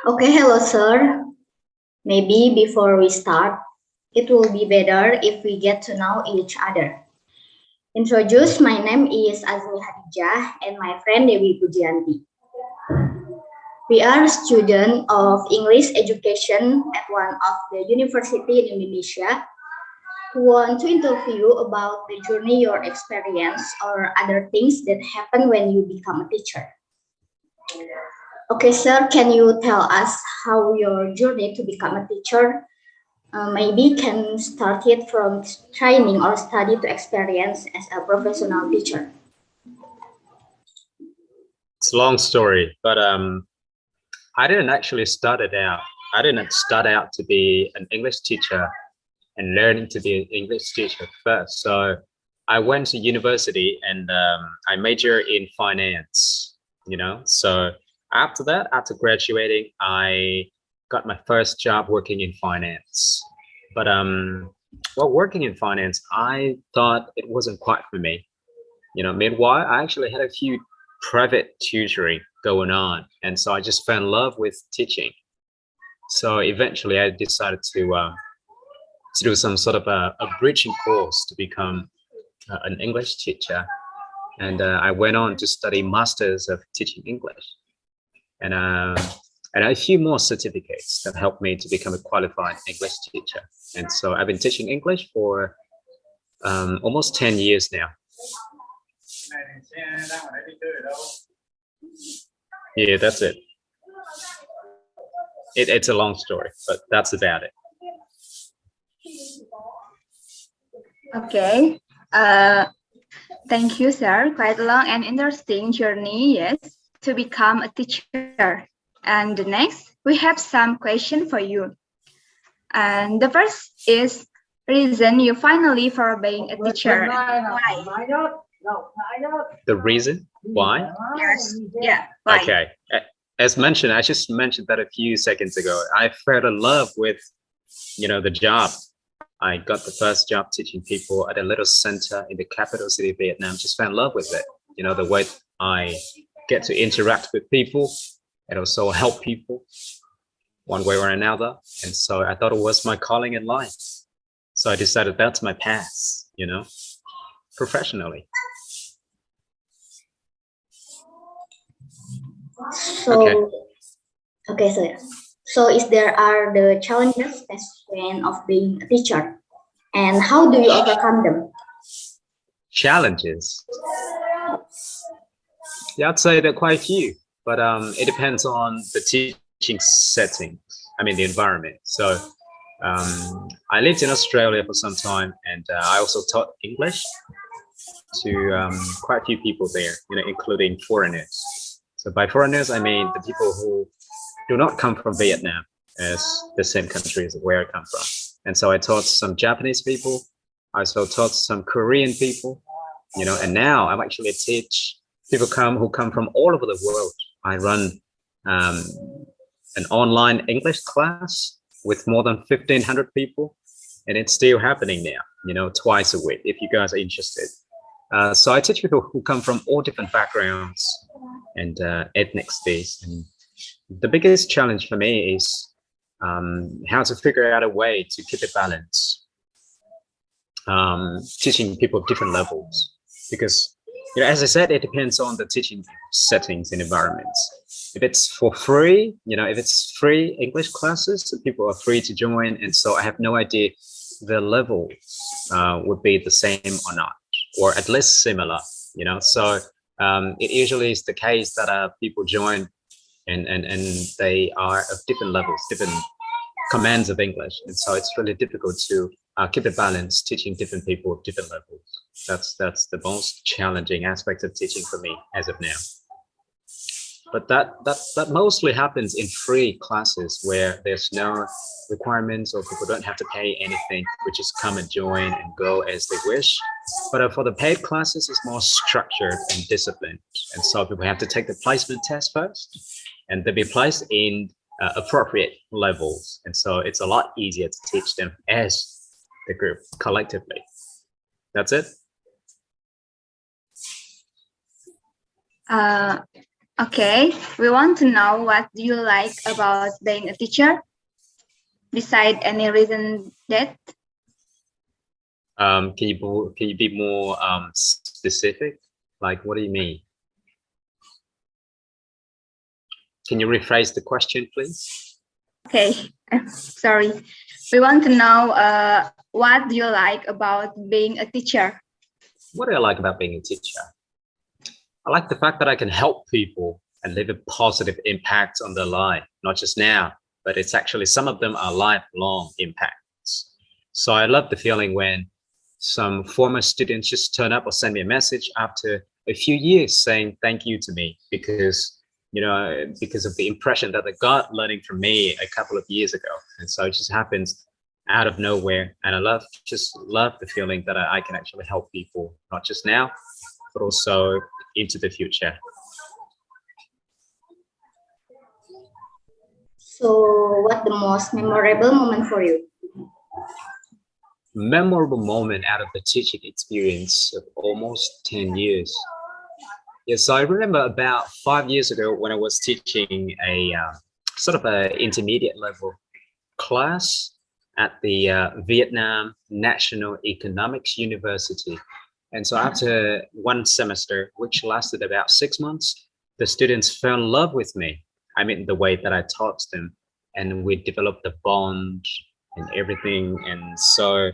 Okay, hello, sir. Maybe before we start, it will be better if we get to know each other. Introduce, my name is Azmi Khadijah and my friend Dewi Pujianti. We are students of English education at one of the university in Indonesia who want to interview about the journey, your experience, or other things that happen when you become a teacher. Okay, sir, can you tell us how your journey to become a teacher? Maybe can start it from training or study to experience as a professional teacher. It's a long story, but I didn't actually start it out. I didn't start out to be an English teacher and learning to be an English teacher first. So I went to university and I majored in finance, So after that, after graduating, I got my first job working in finance. But while working in finance, I thought it wasn't quite for me. Meanwhile, I actually had a few private tutoring going on, and so I just fell in love with teaching. So eventually I decided to do some sort of a bridging course to become an English teacher, and I went on to study masters of teaching English, and a few more certificates that helped me to become a qualified English teacher. And so I've been teaching English for almost 10 years now. Yeah, that's it. It's a long story, but that's about it. Okay. Thank you, sir. Quite a long and interesting journey, yes, to become a teacher. And next, we have some question for you. And the first is reason you finally for being a teacher. Why? The reason why? Yes. Yeah. Why? Okay. As mentioned, I just mentioned that a few seconds ago. I fell in love with, the job. I got the first job teaching people at a little center in the capital city of Vietnam. Just fell in love with it. The way I get to interact with people and also help people one way or another. And so I thought it was my calling in life. So I decided that's my path, professionally. So, okay, sir. So, is there are the challenges of being a teacher, and how do you overcome them? Challenges? Yeah, I'd say there are quite a few, but it depends on the teaching setting. I mean, the environment. So I lived in Australia for some time, and I also taught English to quite a few people there, including foreigners. So by foreigners, I mean the people who do not come from Vietnam as the same country as where I come from. And so I taught some Japanese people. I also taught some Korean people, and now I'm actually teach people who come from all over the world. I run an online English class with more than 1,500 people, and it's still happening now, twice a week, if you guys are interested. So I teach people who come from all different backgrounds and ethnicities. And the biggest challenge for me is how to figure out a way to keep a balance, teaching people of different levels. Because, as I said, it depends on the teaching settings and environments. If it's for free, if it's free English classes, people are free to join. And so I have no idea the level would be the same or not, or at least similar, So it usually is the case that people join and they are of different levels, different commands of English. And so it's really difficult to keep a balance teaching different people of different levels. That's the most challenging aspect of teaching for me as of now. But that mostly happens in free classes where there's no requirements or people don't have to pay anything, which is come and join and go as they wish. But for the paid classes, it's more structured and disciplined. And so people have to take the placement test first, and they'll be placed in appropriate levels. And so it's a lot easier to teach them as the group collectively. That's it. Okay, we want to know what do you like about being a teacher? Beside any reason that? Can you be more specific? Like, what do you mean? Can you rephrase the question, please? Okay, sorry. We want to know what do you like about being a teacher? What do I like about being a teacher? I like the fact that I can help people and leave a positive impact on their life, not just now, but it's actually some of them are lifelong impacts. So I love the feeling when some former students just turn up or send me a message after a few years saying thank you to me because of the impression that they got learning from me a couple of years ago. And so it just happens out of nowhere. And I just love the feeling that I can actually help people, not just now, but also into the future. So, what the most memorable moment for you? Memorable moment out of the teaching experience of almost 10 years. Yes, so I remember about 5 years ago when I was teaching a sort of an intermediate level class at the Vietnam National Economics University. And so after one semester, which lasted about 6 months, the students fell in love with me. I mean, the way that I taught them, and we developed a bond and everything. And so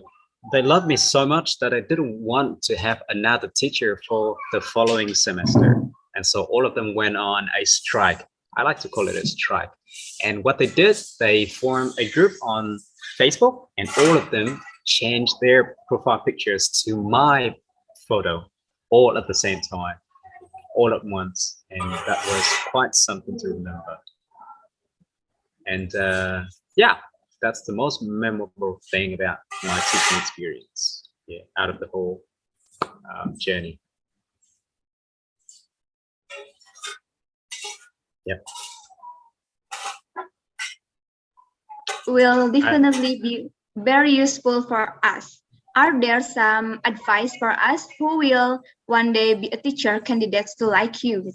they loved me so much that I didn't want to have another teacher for the following semester. And so all of them went on a strike. I like to call it a strike. And what they did, they formed a group on Facebook, and all of them changed their profile pictures to my photo all at the same time, all at once. And that was quite something to remember. And yeah, that's the most memorable thing about my teaching experience, yeah, out of the whole journey. Yeah. Will definitely be very useful for us. Are there some advice for us who will one day be a teacher candidates to like you?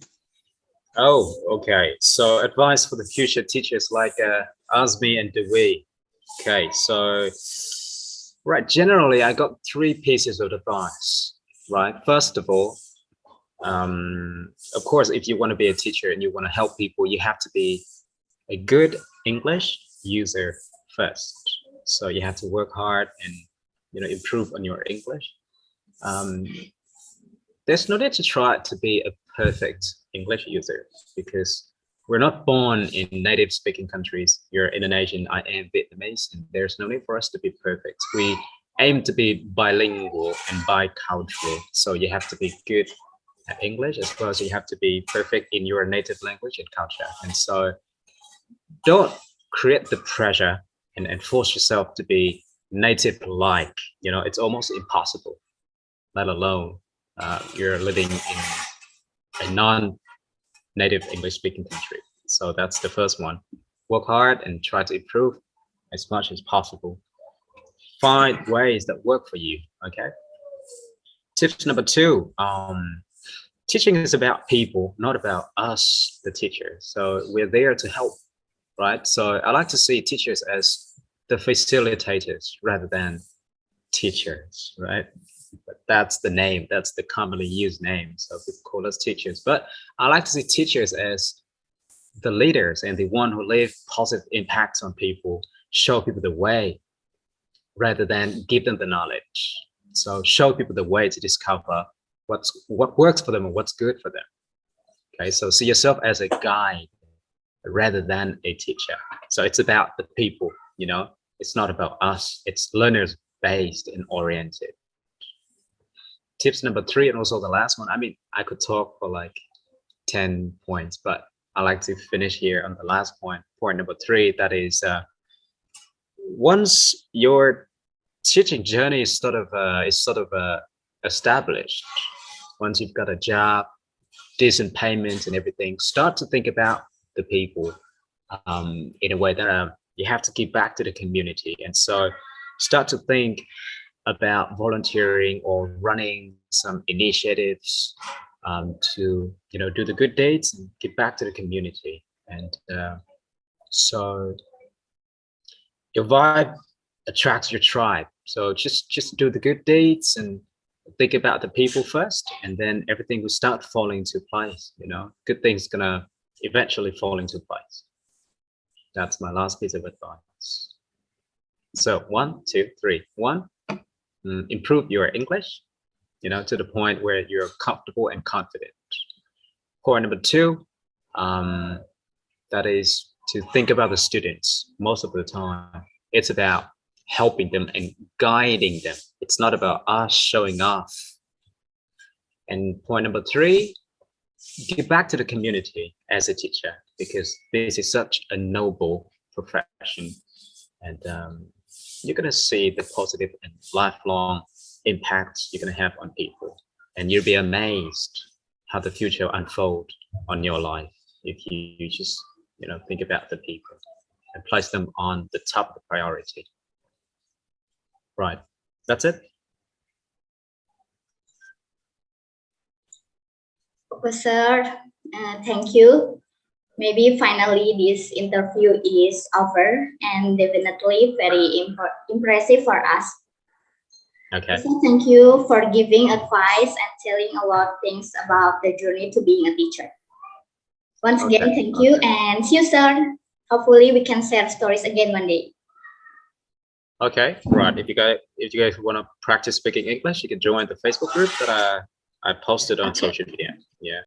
Oh, okay. So advice for the future teachers like Azmi and Dewi. Okay, so right, generally I got 3 pieces of advice, right? First of all, of course, if you want to be a teacher and you want to help people, you have to be a good English user first. So you have to work hard and improve on your English. There's no need to try to be a perfect English user because we're not born in native speaking countries. You're Indonesian, I am Vietnamese, and there's no need for us to be perfect. We aim to be bilingual and bicultural. So you have to be good at English as well as you have to be perfect in your native language and culture. And so don't create the pressure and force yourself to be native like, it's almost impossible, let alone you're living in a non-native English speaking country. So that's the first one. Work hard and try to improve as much as possible. Find ways that work for you, okay? Tips number 2, teaching is about people, not about us, the teacher. So we're there to help, right? So I like to see teachers as the facilitators rather than teachers, right? But that's the name, that's the commonly used name. So people call us teachers. But I like to see teachers as the leaders and the one who leave positive impacts on people, show people the way rather than give them the knowledge. So show people the way to discover what works for them and what's good for them. Okay, so see yourself as a guide rather than a teacher. So it's about the people, it's not about us. It's learners based and oriented. Tips number 3, and also the last one. I mean, I could talk for like 10 points, but I like to finish here on the last point. Point number 3, that is, once your teaching journey is sort of established, once you've got a job, decent payments and everything, start to think about the people in a way that you have to give back to the community. And so start to think about volunteering or running some initiatives to do the good deeds and give back to the community. And so your vibe attracts your tribe. So just do the good deeds and think about the people first, and then everything will start falling into place. Good things gonna eventually fall into place. That's my last piece of advice. So 1, 2, 3. 1, improve your English, to the point where you're comfortable and confident. Point number 2, that is to think about the students. Most of the time, it's about helping them and guiding them. It's not about us showing off. And point number 3, give back to the community as a teacher, because this is such a noble profession, and you're going to see the positive and lifelong impact you're going to have on people, and you'll be amazed how the future unfold on your life if you just think about the people and place them on the top of the priority. Right, that's it. Professor, thank you. Maybe finally this interview is over, and definitely very impressive for us. Okay. So thank you for giving advice and telling a lot of things about the journey to being a teacher. Once again, thank you, and see you soon. Hopefully we can share stories again one day. Okay, right. If you guys want to practice speaking English, you can join the Facebook group that I posted on social media.